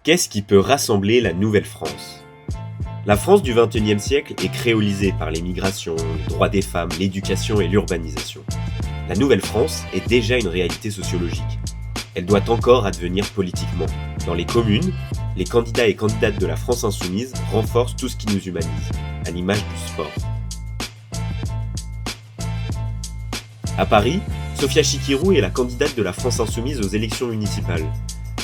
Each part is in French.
Qu'est-ce qui peut rassembler la Nouvelle-France ? La France du XXIe siècle est créolisée par les migrations, les droits des femmes, l'éducation et l'urbanisation. La Nouvelle-France est déjà une réalité sociologique. Elle doit encore advenir politiquement. Dans les communes, les candidats et candidates de la France insoumise renforcent tout ce qui nous humanise, à l'image du sport. À Paris, Sophia Chikirou est la candidate de la France insoumise aux élections municipales.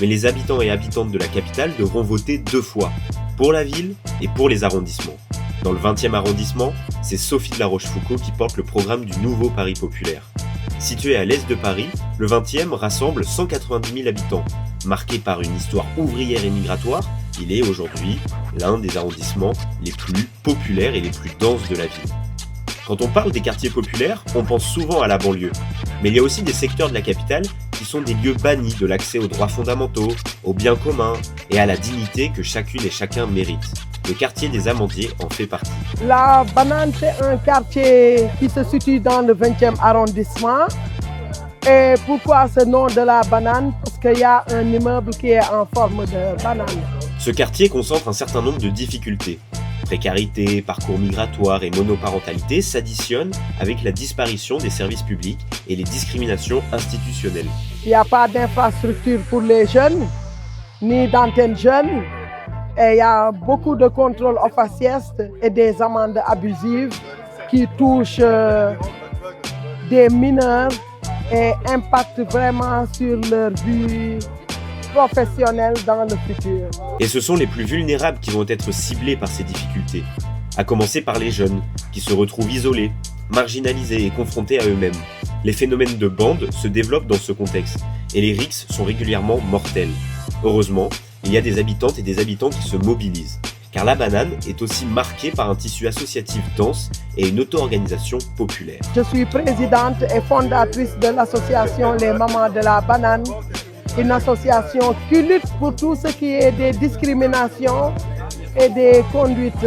Mais les habitants et habitantes de la capitale devront voter 2 fois, pour la ville et pour les arrondissements. Dans le 20e arrondissement, c'est Sophie de La Rochefoucauld qui porte le programme du nouveau Paris populaire. Situé à l'est de Paris, le 20e rassemble 190 000 habitants. Marqué par une histoire ouvrière et migratoire, il est aujourd'hui l'un des arrondissements les plus populaires et les plus denses de la ville. Quand on parle des quartiers populaires, on pense souvent à la banlieue. Mais il y a aussi des secteurs de la capitale qui sont des lieux bannis de l'accès aux droits fondamentaux, aux biens communs et à la dignité que chacune et chacun mérite. Le quartier des Amandiers en fait partie. La Banane, c'est un quartier qui se situe dans le 20e arrondissement. Et pourquoi ce nom de la banane ? Parce qu'il y a un immeuble qui est en forme de banane. Ce quartier concentre un certain nombre de difficultés. Précarité, parcours migratoire et monoparentalité s'additionnent avec la disparition des services publics et les discriminations institutionnelles. Il n'y a pas d'infrastructure pour les jeunes, ni d'antenne jeunes. Et il y a beaucoup de contrôles au faciès et des amendes abusives qui touchent des mineurs et impactent vraiment sur leur vie professionnelle dans le futur. Et ce sont les plus vulnérables qui vont être ciblés par ces difficultés, à commencer par les jeunes, qui se retrouvent isolés, marginalisés et confrontés à eux-mêmes. Les phénomènes de bande se développent dans ce contexte, et les rixes sont régulièrement mortels. Heureusement, il y a des habitantes et des habitants qui se mobilisent, car la banane est aussi marquée par un tissu associatif dense et une auto-organisation populaire. Je suis présidente et fondatrice de l'association Les Mamans de la Banane, une association qui lutte pour tout ce qui est des discriminations et des conduites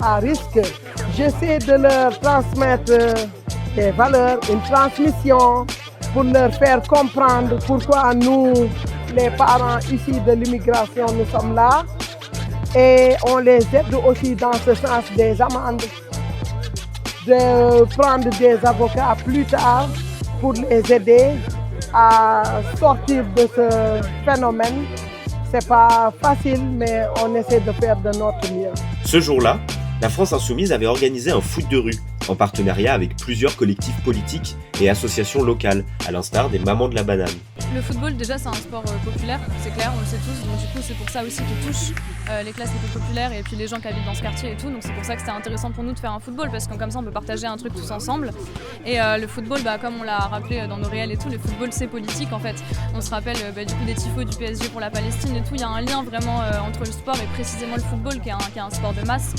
à risque. J'essaie de leur transmettre des valeurs, une transmission pour leur faire comprendre pourquoi nous, les parents issus de l'immigration, nous sommes là. Et on les aide aussi dans ce sens des amendes, de prendre des avocats plus tard pour les aider à sortir de ce phénomène. C'est pas facile, mais on essaie de faire de notre mieux. Ce jour-là, la France insoumise avait organisé un foot de rue, en partenariat avec plusieurs collectifs politiques et associations locales, à l'instar des Mamans de la Banane. Le football, déjà, c'est un sport populaire, c'est clair, on le sait tous. Donc du coup, c'est pour ça aussi qu'il touche les classes les plus populaires et puis les gens qui habitent dans ce quartier et tout. Donc c'est pour ça que c'était intéressant pour nous de faire un football, parce que comme ça, on peut partager un truc tous ensemble. Et le football, comme on l'a rappelé dans nos réels et tout, le football, c'est politique en fait. On se rappelle du coup des tifos du PSG pour la Palestine et tout. Il y a un lien vraiment entre le sport et précisément le football, qui est un sport de masse,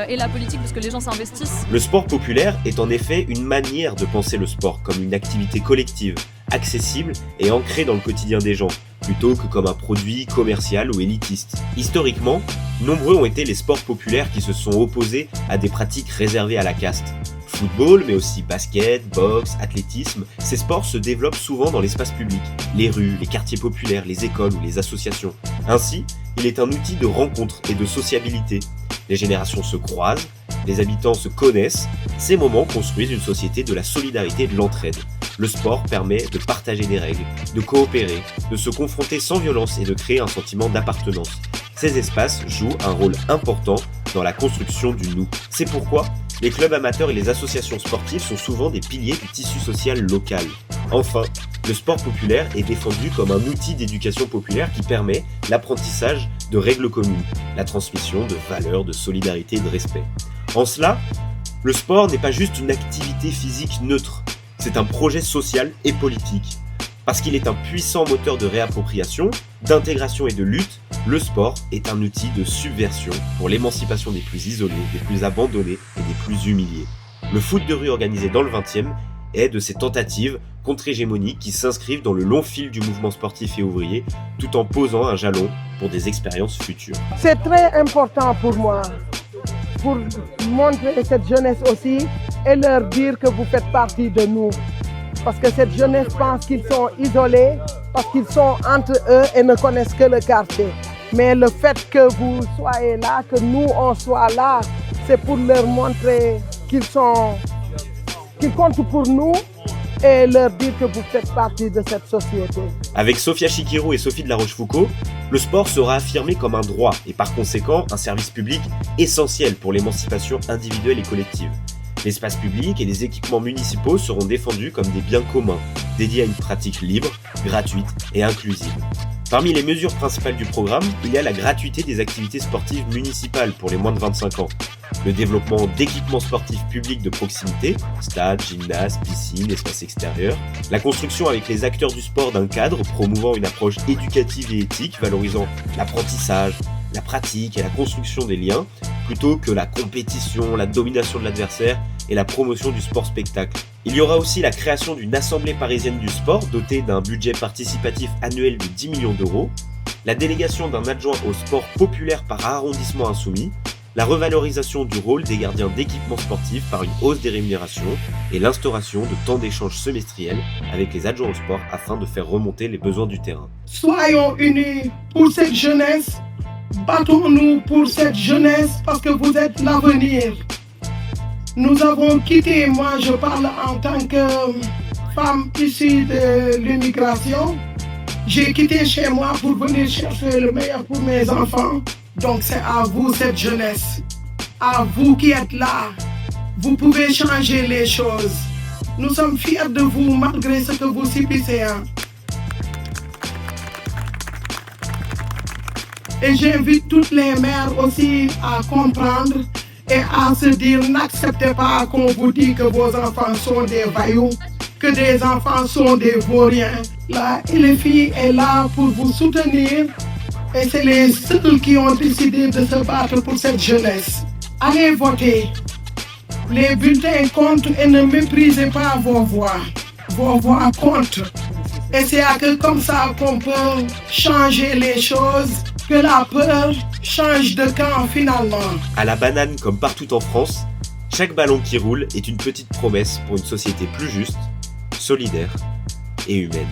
et la politique, parce que les gens s'investissent. Le sport populaire est en effet une manière de penser le sport comme une activité collective, accessible et ancrée dans le quotidien des gens, plutôt que comme un produit commercial ou élitiste. Historiquement, nombreux ont été les sports populaires qui se sont opposés à des pratiques réservées à la caste. Football, mais aussi basket, boxe, athlétisme, ces sports se développent souvent dans l'espace public, les rues, les quartiers populaires, les écoles ou les associations. Ainsi, il est un outil de rencontre et de sociabilité. Les générations se croisent, les habitants se connaissent, ces moments construisent une société de la solidarité et de l'entraide. Le sport permet de partager des règles, de coopérer, de se confronter sans violence et de créer un sentiment d'appartenance. Ces espaces jouent un rôle important dans la construction du nous. C'est pourquoi les clubs amateurs et les associations sportives sont souvent des piliers du tissu social local. Enfin, le sport populaire est défendu comme un outil d'éducation populaire qui permet l'apprentissage de règles communes, la transmission de valeurs, de solidarité et de respect. En cela, le sport n'est pas juste une activité physique neutre, c'est un projet social et politique. Parce qu'il est un puissant moteur de réappropriation, d'intégration et de lutte, le sport est un outil de subversion pour l'émancipation des plus isolés, des plus abandonnés et des plus humiliés. Le foot de rue organisé dans le 20e est de ces tentatives contre-hégémoniques qui s'inscrivent dans le long fil du mouvement sportif et ouvrier, tout en posant un jalon pour des expériences futures. C'est très important pour moi, pour montrer cette jeunesse aussi et leur dire que vous faites partie de nous. Parce que cette jeunesse pense qu'ils sont isolés, parce qu'ils sont entre eux et ne connaissent que le quartier. Mais le fait que vous soyez là, que nous on soit là, c'est pour leur montrer qu'ils comptent pour nous et leur dire que vous faites partie de cette société. Avec Sophia Chikirou et Sophie de la Rochefoucauld, le sport sera affirmé comme un droit et par conséquent un service public essentiel pour l'émancipation individuelle et collective. L'espace public et les équipements municipaux seront défendus comme des biens communs, dédiés à une pratique libre, gratuite et inclusive. Parmi les mesures principales du programme, il y a la gratuité des activités sportives municipales pour les moins de 25 ans, le développement d'équipements sportifs publics de proximité, stades, gymnases, piscines, espaces extérieurs, la construction avec les acteurs du sport d'un cadre promouvant une approche éducative et éthique valorisant l'apprentissage, la pratique et la construction des liens, plutôt que la compétition, la domination de l'adversaire et la promotion du sport-spectacle. Il y aura aussi la création d'une assemblée parisienne du sport dotée d'un budget participatif annuel de 10 millions d'euros, la délégation d'un adjoint au sport populaire par arrondissement insoumis, la revalorisation du rôle des gardiens d'équipements sportifs par une hausse des rémunérations et l'instauration de temps d'échange semestriels avec les adjoints au sport afin de faire remonter les besoins du terrain. Soyons unis pour cette jeunesse, battons-nous pour cette jeunesse parce que vous êtes l'avenir. Nous avons quitté, moi je parle en tant que femme issue de l'immigration, j'ai quitté chez moi pour venir chercher le meilleur pour mes enfants. Donc c'est à vous cette jeunesse, à vous qui êtes là, vous pouvez changer les choses. Nous sommes fiers de vous malgré ce que vous subissez. Et j'invite toutes les mères aussi à comprendre et à se dire n'acceptez pas qu'on vous dise que vos enfants sont des voyous, que des enfants sont des vauriens. La LFI est là pour vous soutenir et c'est les seuls qui ont décidé de se battre pour cette jeunesse. Allez voter. Les bulletins comptent et ne méprisez pas vos voix. Vos voix comptent. Et c'est comme ça qu'on peut changer les choses, que la peur change de camp finalement. À la banane comme partout en France, chaque ballon qui roule est une petite promesse pour une société plus juste, solidaire et humaine.